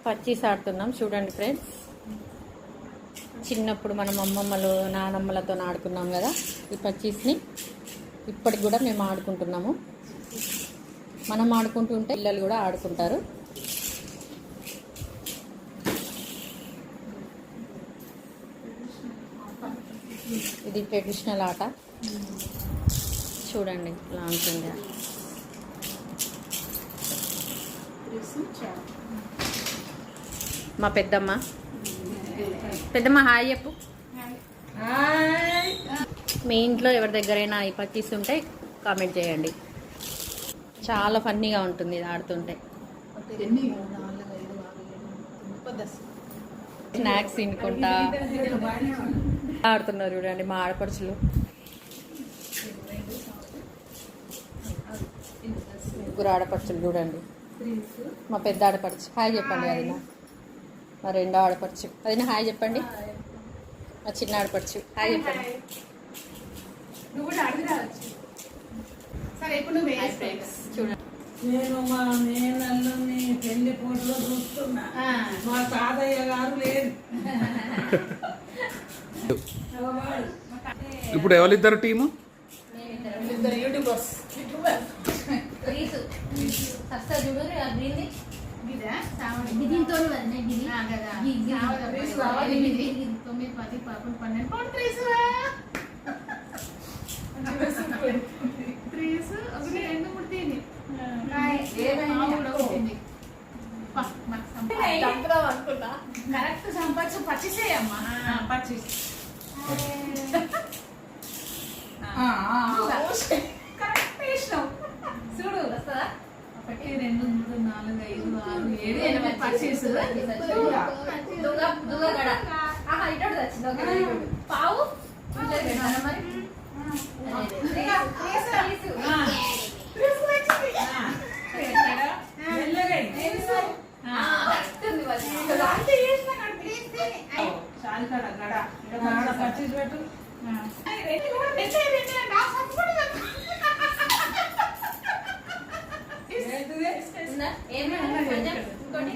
పచ్చీస్ ఆడుతున్నాం చూడండి ఫ్రెండ్స్. చిన్నప్పుడు మనం అమ్మమ్మలు నానమ్మలతో ఆడుకున్నాం కదా ఈ పచ్చీస్ని. ఇప్పటికి కూడా మేము ఆడుకుంటున్నాము. మనం ఆడుకుంటుంటే పిల్లలు కూడా ఆడుకుంటారు. ఇది ట్రెడిషనల్ ఆట చూడండి ఇలా ఉంటుంది. మా పెద్దమ్మ హాయ్ చెప్పు. మీ ఇంట్లో ఎవరి దగ్గరైనా ఈ పచ్చీస్ ఉంటే కామెంట్ చేయండి. చాలా ఫన్నీగా ఉంటుంది ఇది ఆడుతుంటే. స్నాక్స్ తినుకుంటా ఆడుతున్నారు చూడండి మా ఆడపడుచులు. ముగ్గురు ఆడపడుచులు చూడండి. మా పెద్ద ఆడపడుచు హాయ్ చెప్పండి. అది మా రెండో ఆడపడుచు అది హాయ్ చెప్పండి. మా చిన్న ఆడపడుచు హాయ్ చెప్పండి. చూడండి నేను మా మేనల్లుని పెళ్లి ఫోటోలో చూస్తున్నా. మా తాతయ్య గారు లేదు. ఇప్పుడు ఎవరిద్దరు టీము? యూట్యూబర్స్. కరెక్ట్ సంపాదించి పచ్చిసేయమ్మా. పచ్చిస్ కరెక్ట్ వేసినావు చూడు. 1 2 3 4 5 6 7 8 పచ్చిస్ పావు పచ్చిస్ పెట్టు. ఏమేమి